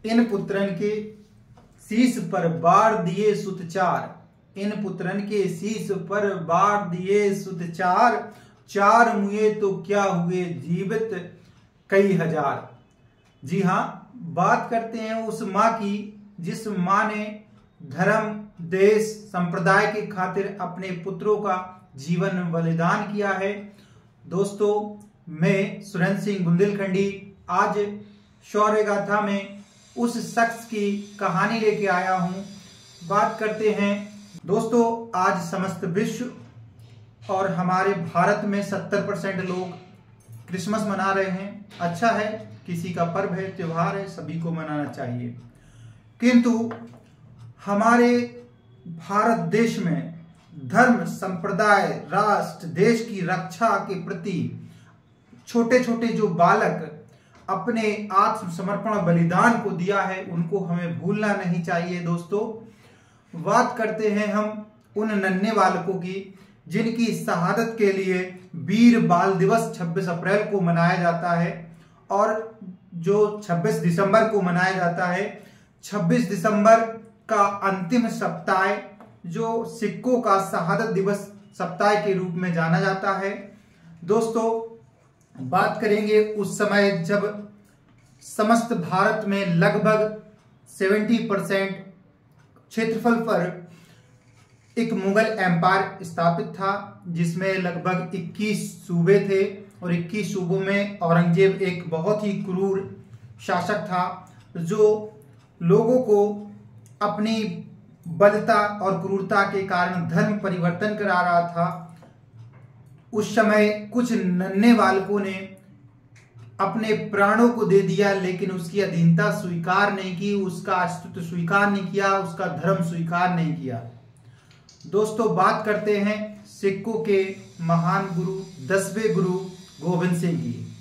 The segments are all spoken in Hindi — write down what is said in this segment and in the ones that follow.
इन पुत्रन के शीश पर बार दिए सुत चार। इन पुत्रन के शीश पर बार दिए सुत चार। चार मुए तो क्या हुए जीवित कई हजार। जी हाँ, बात करते हैं उस माँ की जिस माँ ने धर्म, देश, संप्रदाय की खातिर अपने पुत्रों का जीवन बलिदान किया है। दोस्तों, मैं सुरेंद्र सिंह बुंदेलखंडी आज शौर्य गाथा में उस शख्स की कहानी लेके आया हूं। बात करते हैं दोस्तों, आज समस्त विश्व और हमारे भारत में 70% लोग क्रिसमस मना रहे हैं। अच्छा है, किसी का पर्व है, त्योहार है, सभी को मनाना चाहिए। किंतु हमारे भारत देश में धर्म, संप्रदाय, राष्ट्र, देश की रक्षा के प्रति छोटे छोटे जो बालक अपने आत्मसमर्पण बलिदान को दिया है, उनको हमें भूलना नहीं चाहिए। दोस्तों, बात करते हैं हम उन नन्हे बालकों की जिनकी शहादत के लिए वीर बाल दिवस 26 अप्रैल को मनाया जाता है और जो 26 दिसंबर को मनाया जाता है। 26 दिसंबर का अंतिम सप्ताह जो सिखों का शहादत दिवस सप्ताह के रूप में जाना जाता है। दोस्तों, बात करेंगे उस समय जब समस्त भारत में लगभग 70% क्षेत्रफल पर एक मुगल एम्पायर स्थापित था, जिसमें लगभग 21 सूबे थे और 21 सूबों में औरंगजेब एक बहुत ही क्रूर शासक था जो लोगों को अपनी बलता और क्रूरता के कारण धर्म परिवर्तन करा रहा था। उस समय कुछ नन्हे बालकों ने अपने प्राणों को दे दिया, लेकिन उसकी अधीनता स्वीकार नहीं की, उसका अस्तित्व स्वीकार नहीं किया, उसका धर्म स्वीकार नहीं किया। दोस्तों, बात करते हैं सिखों के महान गुरु 10वें गुरु गोविंद सिंह की।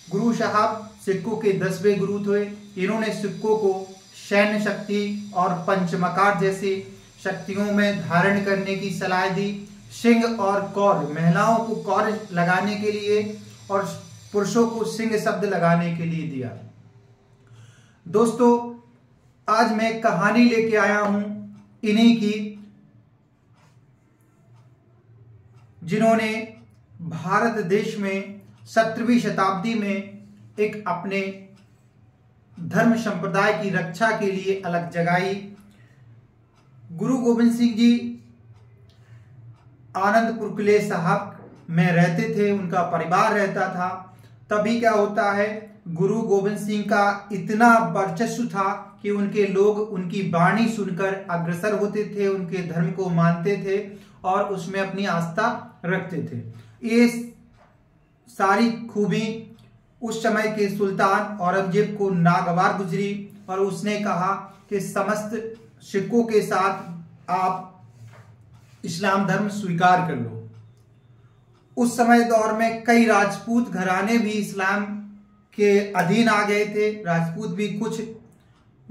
गुरु साहब सिखों के 10वें गुरु थे। इन्होंने सिखों को सैन्य शक्ति और पंचमकार जैसी शक्तियों में धारण करने की सलाह दी। सिंह और कौर, महिलाओं को कौर लगाने के लिए और पुरुषों को सिंह शब्द लगाने के लिए दिया। दोस्तों, आज मैं कहानी लेके आया हूं इन्हीं की, जिन्होंने भारत देश में 17वीं शताब्दी में एक अपने धर्म संप्रदाय की रक्षा के लिए अलग जगाई। गुरु गोविंद सिंह जी आनंदपुर किले साहब में रहते थे, उनका परिवार रहता था। तभी क्या होता है, गुरु गोविंद सिंह का इतना वर्चस्व था कि उनके लोग उनकी वाणी सुनकर अग्रसर होते थे, उनके धर्म को मानते थे और उसमें अपनी आस्था रखते थे। ये सारी खूबी उस समय के सुल्तान औरंगजेब को नागवार गुजरी और उसने कहा कि समस्त सिखों के साथ आप इस्लाम धर्म स्वीकार कर लो। उस समय दौर में कई राजपूत घराने भी इस्लाम के अधीन आ गए थे। राजपूत भी कुछ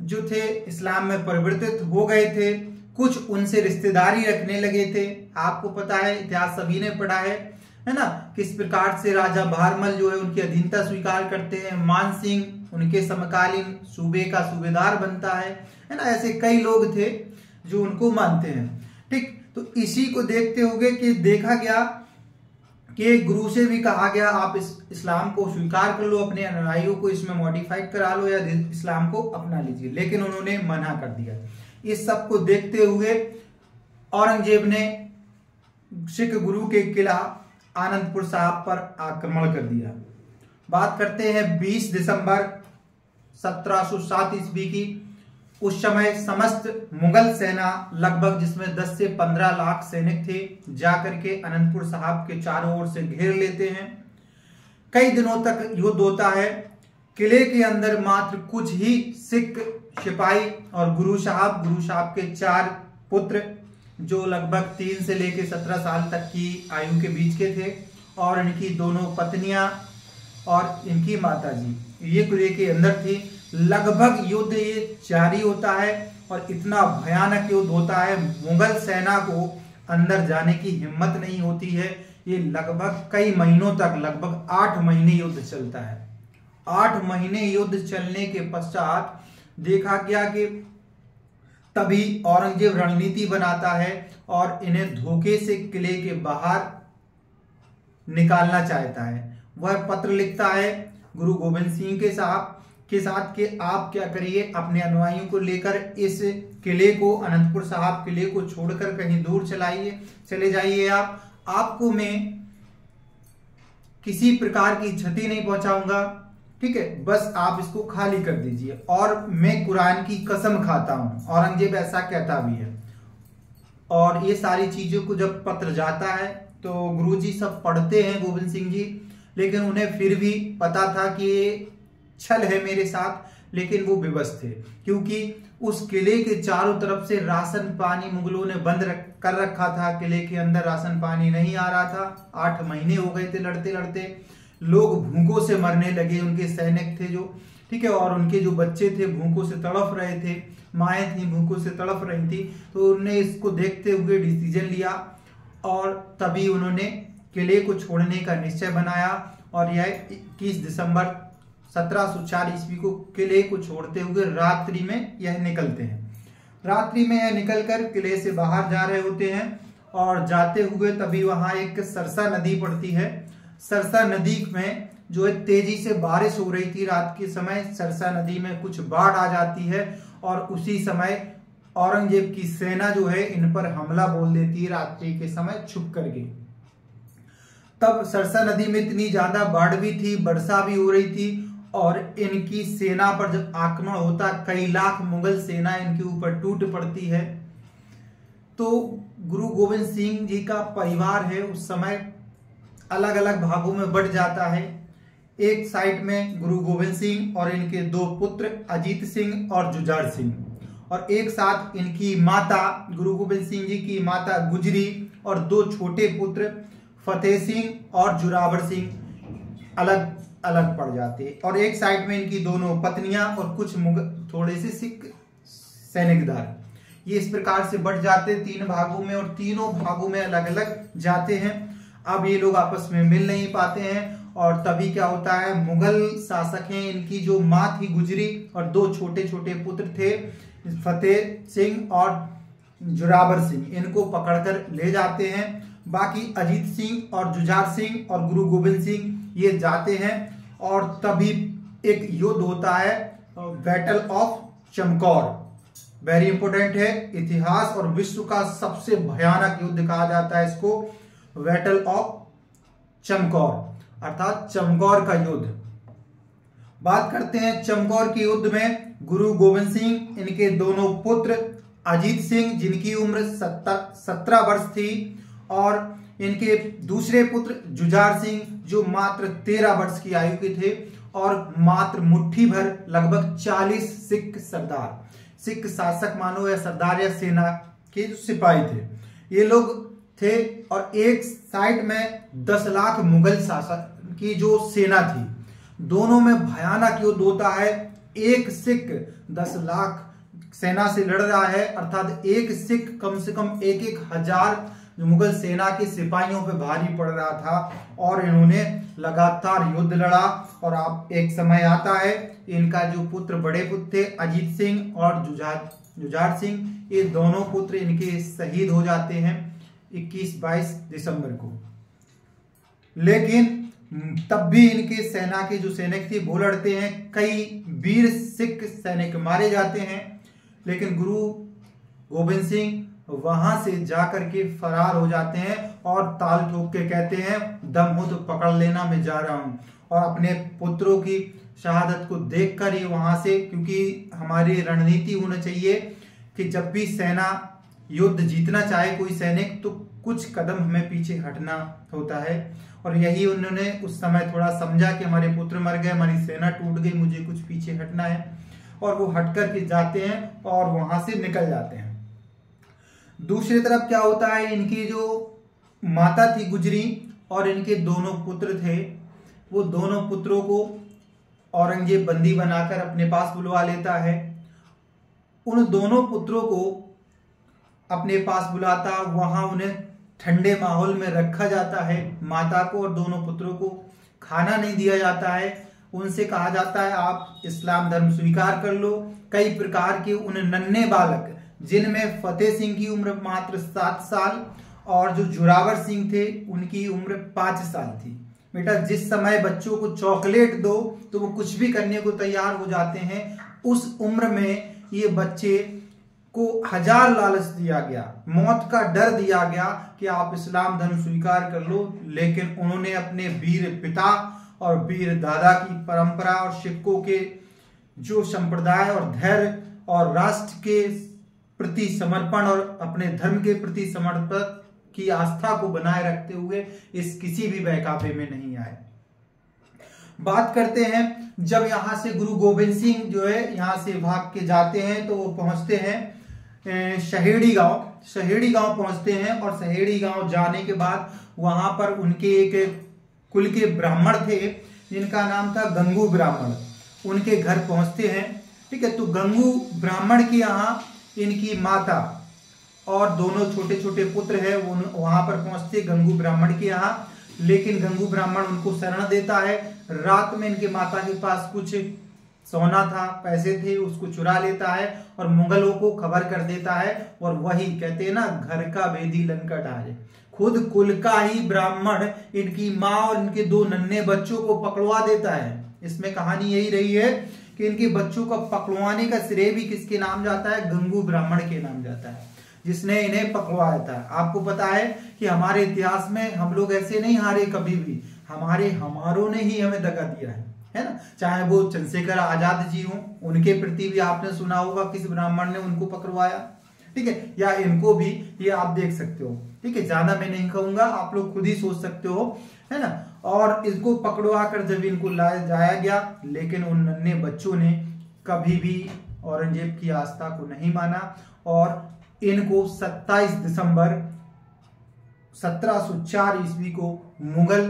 जो थे इस्लाम में परिवर्तित हो गए थे, कुछ उनसे रिश्तेदारी रखने लगे थे। आपको पता है, इतिहास सभी ने पढ़ा है ना, किस प्रकार से राजा भारमल जो है उनकी अधीनता स्वीकार करते हैं। मान सिंह उनके समकालीन सूबे का सूबेदार बनता है ना। ऐसे कई लोग थे जो उनको मानते हैं। ठीक, तो इसी को देखते हुए कि देखा गया कि गुरु से भी कहा गया आप इस्लाम को स्वीकार कर लो, अपने अनुयायियों को इसमें मॉडिफाइड करा लो या इस्लाम को अपना लीजिए, लेकिन उन्होंने मना कर दिया। इस सब को देखते हुए औरंगजेब ने सिख गुरु के किला आनंदपुर साहब पर आक्रमण कर दिया। बात करते हैं 20 दिसंबर 1707 ईस्वी की। उस समय समस्त मुगल सेना लगभग, जिसमें 10 से 15 लाख सैनिक थे, जाकर के आनंदपुर साहब के चारों ओर से घेर लेते हैं। कई दिनों तक युद्ध होता है। किले के अंदर मात्र कुछ ही सिख सिपाही और गुरु साहब के 4 पुत्र जो लगभग 3 से लेकर 17 साल तक की आयु के बीच के थे, और इनकी दोनों पत्नियां और इनकी माताजी, ये किले के अंदर थी। लगभग युद्ध ये जारी होता है और इतना भयानक युद्ध होता है, मुगल सेना को अंदर जाने की हिम्मत नहीं होती है। ये लगभग कई महीनों तक, लगभग 8 महीने युद्ध चलता है 8 महीने युद्ध चलने के पश्चात देखा गया कि तभी औरंगजेब रणनीति बनाता है और इन्हें धोखे से किले के बाहर निकालना चाहता है। वह पत्र लिखता है गुरु गोविंद सिंह के साथ कि आप क्या करिए, अपने अनुयायियों को लेकर इस किले को, अनंतपुर साहिब किले को छोड़कर कहीं दूर चले जाइए। आपको मैं किसी प्रकार की क्षति नहीं पहुंचाऊंगा, ठीक है, बस आप इसको खाली कर दीजिए और मैं कुरान की कसम खाता हूं। औरंगजेब ऐसा कहता भी है। और ये सारी चीजों को जब पत्र जाता है तो गुरुजी सब पढ़ते हैं गोविंद सिंह जी, लेकिन उन्हें फिर भी पता था कि ये छल है मेरे साथ, लेकिन वो विवश थे क्योंकि उस किले के चारों तरफ से राशन पानी मुगलों ने बंद कर रखा था। किले के अंदर राशन पानी नहीं आ रहा था। 8 महीने हो गए थे लड़ते लड़ते, लोग भूखों से मरने लगे। उनके सैनिक थे जो, ठीक है, और उनके जो बच्चे थे भूखों से तड़फ रहे थे, माएँ थी भूखों से तड़फ रही थी। तो उन्होंने इसको देखते हुए डिसीजन लिया और तभी उन्होंने किले को छोड़ने का निश्चय बनाया और यह 21 दिसंबर 1704 ईस्वी को किले को छोड़ते हुए रात्रि में यह निकलते हैं। रात्रि में यह निकलकर किले से बाहर जा रहे होते हैं और जाते हुए तभी वहां एक सरसा नदी पड़ती है। सरसा नदी में जो है तेजी से बारिश हो रही थी रात के समय। सरसा नदी में कुछ बाढ़ आ जाती है और उसी समय औरंगजेब की सेना जो है इन पर हमला बोल देती है रात्रि के समय छुप करके। तब सरसा नदी में इतनी ज्यादा बाढ़ भी थी, वर्षा भी हो रही थी और इनकी सेना पर जब आक्रमण होता, कई लाख मुगल सेना इनके ऊपर टूट पड़ती है। तो गुरु गोविंद सिंह जी का परिवार है उस समय अलग अलग भागों में बढ़ जाता है। एक साइड में गुरु गोविंद सिंह और इनके 2 पुत्र अजीत सिंह और जुझार सिंह, और एक साथ इनकी माता गुरु गोविंद सिंह जी की माता गुजरी और 2 छोटे पुत्र फतेह सिंह और जोरावर सिंह अलग अलग पड़ जाते। और एक साइड में इनकी दोनों पत्नियां और कुछ थोड़े से सिख सैनिकदार, ये इस प्रकार से बढ़ जाते 3 भागों में और तीनों भागों में अलग अलग जाते हैं। अब ये लोग आपस में मिल नहीं पाते हैं और तभी क्या होता है, मुगल शासक हैं, इनकी जो माँ थी गुजरी और 2 छोटे छोटे पुत्र थे फतेह सिंह और जोरावर सिंह, इनको पकड़कर ले जाते हैं। बाकी अजीत सिंह और जुझार सिंह और गुरु गोविंद सिंह ये जाते हैं और तभी एक युद्ध होता है, battle of Chamkaur. Very important है, इतिहास और विश्व का सबसे भयानक युद्ध कहा जाता है इसको, बैटल ऑफ चमकौर अर्थात चमकौर का युद्ध। बात करते हैं चमकौर के युद्ध में गुरु गोविंद सिंह, इनके दोनों पुत्र अजीत सिंह जिनकी उम्र 17 वर्ष थी और इनके दूसरे पुत्र जुझार सिंह जो मात्र 13 वर्ष की आयु के थे और मात्र मुट्ठी भर लगभग 40 सिख सरदार, सिख शासक मानो या सरदार या सेना के जो सिपाही थे ये लोग थे। और एक साइड में 10 लाख मुगल शासक की जो सेना थी। दोनों में भयानक युद्ध होता है। एक सिख 10 लाख सेना से लड़ रहा है, अर्थात एक सिख कम से कम 1,000 मुगल सेना के सिपाहियों पे भारी पड़ रहा था और इन्होंने लगातार युद्ध लड़ा। और आप एक समय आता है इनका जो पुत्र बड़े पुत्र थे अजीत सिंह और जुझार सिंह, ये दोनों पुत्र इनके शहीद हो जाते हैं 21-22 दिसंबर को। लेकिन तब भी इनके सेना के जो सैनिक थे वो लड़ते हैं, कई वीर सिख सैनिक मारे जाते हैं, लेकिन गुरु गोविंद सिंह वहां से जाकर के फरार हो जाते हैं और ताल ठोक के कहते हैं दम हो तो पकड़ लेना, मैं जा रहा हूं। और अपने पुत्रों की शहादत को देखकर ही वहां से, क्योंकि हमारी रणनीति होना चाहिए कि जब भी सेना युद्ध जीतना चाहे कोई सैनिक तो कुछ कदम हमें पीछे हटना होता है। और यही उन्होंने उस समय थोड़ा समझा कि हमारे पुत्र मर गए, हमारी सेना टूट गई, मुझे कुछ पीछे हटना है, और वो हट कर के जाते हैं और वहां से निकल जाते हैं। दूसरी तरफ क्या होता है, इनकी जो माता थी गुजरी और इनके दोनों पुत्र थे, वो दोनों पुत्रों को औरंगजेब बंदी बनाकर अपने पास बुलवा लेता है। उन दोनों पुत्रों को अपने पास बुलाता, वहां उन्हें ठंडे माहौल में रखा जाता है। माता को और दोनों पुत्रों को खाना नहीं दिया जाता है उनसे कहा जाता है आप इस्लाम धर्म स्वीकार कर लो। कई प्रकार के उन नन्हे बालक, जिनमें फतेह सिंह की उम्र मात्र 7 साल और जो जोरावर सिंह थे उनकी उम्र 5 साल थी। बेटा, जिस समय बच्चों को चॉकलेट दो तो वो कुछ भी करने को तैयार हो जाते हैं, उस उम्र में ये बच्चे को 1000 लालच दिया गया, मौत का डर दिया गया कि आप इस्लाम धर्म स्वीकार कर लो। लेकिन उन्होंने अपने वीर पिता और वीर दादा की परंपरा और शिक्षकों के जो संप्रदाय और धैर्य और राष्ट्र के प्रति समर्पण और अपने धर्म के प्रति समर्पण की आस्था को बनाए रखते हुए इस किसी भी बहकावे में नहीं आए। बात करते हैं, जब यहां से गुरु गोविंद सिंह जो है यहां से भाग के जाते हैं तो वो पहुंचते हैं शहेड़ी गांव पहुंचते हैं। और शहेड़ी गांव जाने के बाद वहां पर उनके एक कुल के ब्राह्मण थे जिनका नाम था गंगू ब्राह्मण, उनके घर पहुंचते हैं। ठीक है, तो गंगू ब्राह्मण के यहाँ इनकी माता और दोनों छोटे छोटे पुत्र है वो वहां पर पहुंचते गंगू ब्राह्मण के यहाँ। लेकिन गंगू ब्राह्मण उनको शरण देता है। रात में इनके माता के पास कुछ सोना था, पैसे थे, उसको चुरा लेता है और मुगलों को खबर कर देता है। और वही कहते हैं ना, घर का भेदी लंका ढाले, खुद कुल का ही ब्राह्मण इनकी माँ और इनके 2 नन्हे बच्चों को पकड़वा देता है। इसमें कहानी यही रही है कि इनके बच्चों को पकड़वाने का श्रेय भी किसके नाम जाता है? गंगू ब्राह्मण के नाम जाता है, जिसने इन्हें पकड़वाया था। आपको पता है कि हमारे इतिहास में हम लोग ऐसे नहीं हारे कभी भी, हमारों ने ही हमें दगा दिया है ना। चाहे वो चंद्रशेखर आजाद जी हों, उनके प्रति भी आपने सुना होगा किस ब्राह्मण ने उनको पकड़वाया। ठीक है, या इनको भी, ये आप देख सकते हो। ठीक है, ज्यादा मैं नहीं कहूंगा, आप लोग खुद ही सोच सकते हो, है ना। और इसको पकड़वा कर जब इनको लाया जाया गया, लेकिन उन नन्हे बच्चों ने कभी भी औरंगजेब की आस्था को नहीं माना और इनको 27 दिसंबर 1704 ईस्वी को मुगल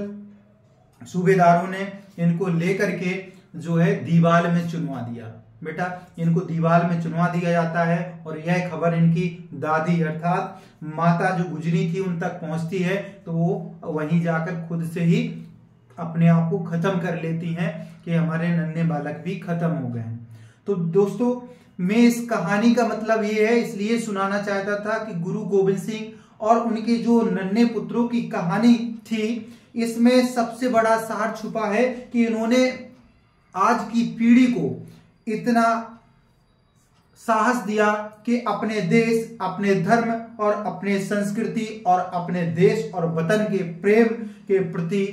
सूबेदारों ने इनको लेकर के जो है दीवाल में चुनवा दिया। बेटा, इनको दीवाल में चुनवा दिया जाता है और यह खबर इनकी दादी अर्थात माता जो गुजरी थी उन तक पहुंचती है, तो वो वहीं जाकर खुद से ही अपने आप को खत्म कर लेती हैं कि हमारे नन्हे बालक भी खत्म हो गए हैं। तो दोस्तों, मैं इस कहानी का मतलब ये है इसलिए सुनाना चाहता था कि गुरु गोविंद सिंह और उनके जो नन्हे पुत्रों की कहानी थी, इसमें सबसे बड़ा सार छुपा है कि इन्होंने आज की पीढ़ी को इतना साहस दिया कि अपने देश, अपने धर्म और अपने संस्कृति और अपने देश और वतन के प्रेम के प्रति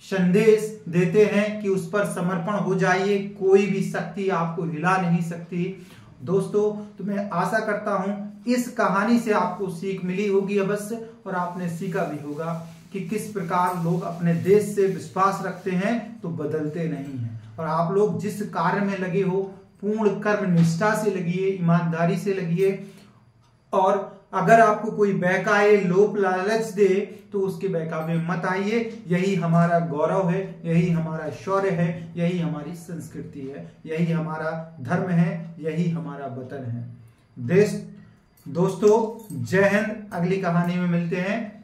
संदेश देते हैं कि उस पर समर्पण हो जाइए, कोई भी शक्ति आपको हिला नहीं सकती। दोस्तों, तो मैं आशा करता हूं इस कहानी से आपको सीख मिली होगी अवश्य, और आपने सीखा भी होगा कि किस प्रकार लोग अपने देश से विश्वास रखते हैं तो बदलते नहीं हैं। और आप लोग जिस कार्य में लगे हो, पूर्ण कर्म निष्ठा से लगिए, ईमानदारी से लगिए। और अगर आपको कोई बहकाए, लोभ लालच दे, तो उसके बहकावे मत आइए। यही हमारा गौरव है, यही हमारा शौर्य है, यही हमारी संस्कृति है, यही हमारा धर्म है, यही हमारा वतन है। दोस्तों, जय हिंद। अगली कहानी में मिलते हैं।